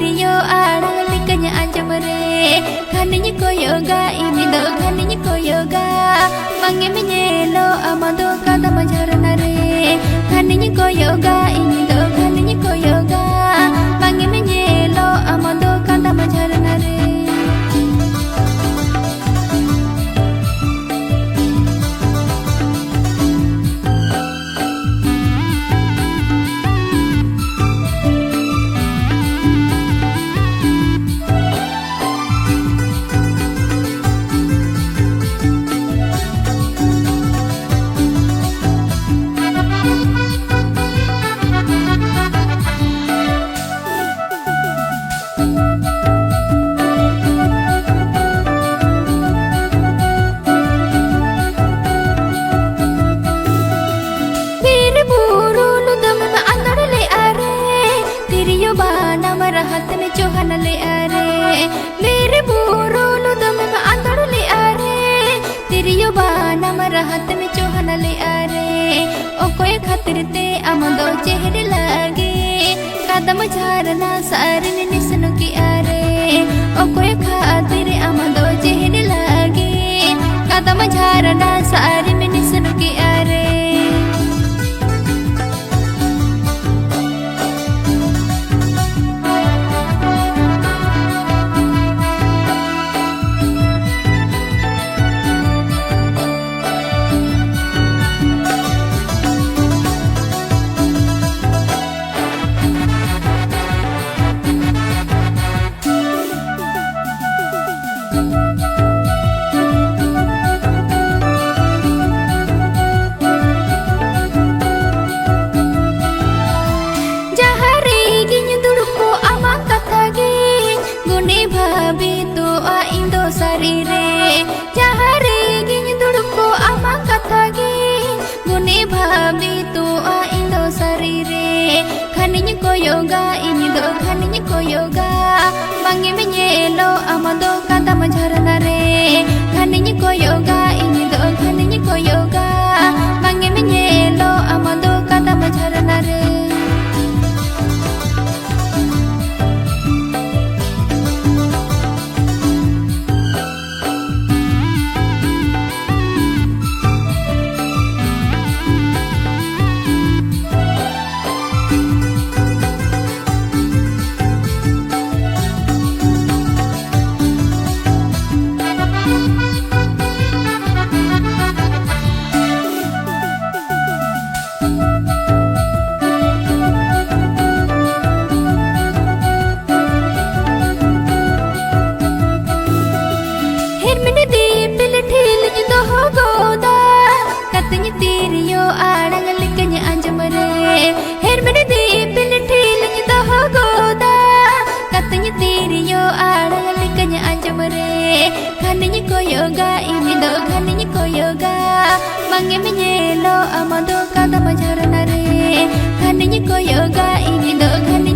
tirio arang likanya anjam re. Kaninya ko yoga ini do kaninya ko yoga. Mange menyelo amado kata majarana re. Kaninya ko yoga ini do kaninya ko yoga. Mange menyelo amado kata majarana re. Hat में चौहान ले आरे मेरे बोरो लो दम में अंदर ले आरे तेरी यो बाना मरा हाथ में चौहान ले आरे ओ कोई खातिर ते अमदो चेहरे लगे कदम झारना सारे ने निसनु की आरे ओ कोई खातिर अमदो चेहरे लगे कदम झारना सारे में निसनु की आरे sarire jahare gini dudukku ama kata gi gune bhabi tu a indo sarire khaninya ko yoga ini do khaninya ko yoga bangi menyelo amado kata majarana re khaninya ko yoga ini do khaninya ko yoga bangi menyelo amado kata majarana re tirio arang likanya anjam re her mene di pil thil ni to goda katanya tirio arang likanya anjam re khaninya ko yoga ini do khaninya ko yoga mange menyelo amado kata majarana re khaninya ko yoga ini do khaninya